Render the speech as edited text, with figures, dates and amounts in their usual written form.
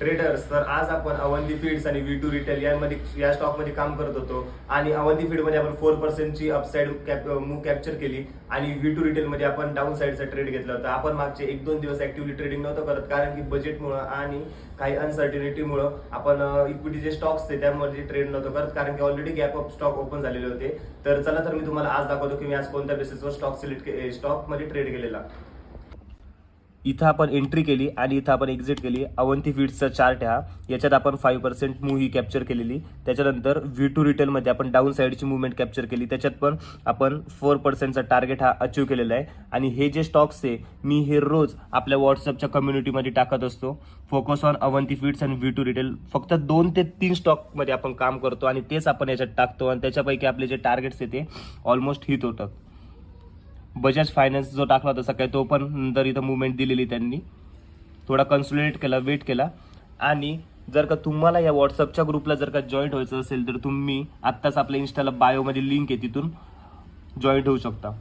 Traders, तर आज आपण अवंती फीड्स आणि V2 रिटेल या स्टॉकमध्ये काम करत होतो आणि अवंती फीडमध्ये आपण 4% ची अपसाइड मूव कॅप्चर केली आणि V2 रिटेलमध्ये आपण डाऊन साइडचा ट्रेड घेतला होता. आपण मागचे 1-2 दिवस ऍक्टिव्हली ट्रेडिंग नव्हतं करत, कारण की बजेटमुळे आणि काही अनसर्टिनिटीमुळे आपण इक्विटीचे स्टॉक्स त्यामध्ये ट्रेड नव्हतं करत, कारण की already gap up stock open झालेले होते. तर चला तर मी तुम्हाला आज दाखवतो की मी आज कोणत्या बेसिसवर स्टॉकमध्ये ट्रेड केलेला. इथं आपण एंट्री केली आणि इथं आपण एक्झिट केली. अवंती फीड्सचा चार्ट हा, याच्यात आपण 5% मूव्ह ही कॅप्चर केलेली. त्याच्यानंतर V2 रिटेलमध्ये आपण डाऊन साईडची मुवमेंट कॅप्चर केली, त्याच्यात पण आपण 4%चा टार्गेट हा अचीव केलेला आहे. आणि हे जे स्टॉक्स आहे मी हे रोज आपल्या व्हॉट्सअपच्या कम्युनिटीमध्ये टाकत असतो. फोकस ऑन अवंती फीड्स आणि V2 रिटेल, फक्त 2 ते 3 स्टॉकमध्ये आपण काम करतो आणि तेच आपण याच्यात टाकतो आणि त्याच्यापैकी आपले जे टार्गेट्स आहे ते ऑलमोस्ट हिट होतात. बजाज फायनान्स जो टाकला होता सकाळी, तो पण नंतर इथं मुवमेंट दिलेली त्यांनी, थोडा कन्सोलिडेट केला, वेट केला. आणि जर का तुम्हाला या व्हॉट्सअपच्या ग्रुपला जर का जॉईंट व्हायचं असेल तर तुम्ही आत्ताच आपल्या इन्स्टाला बायोमध्ये लिंक आहे, तिथून जॉईंट होऊ शकता.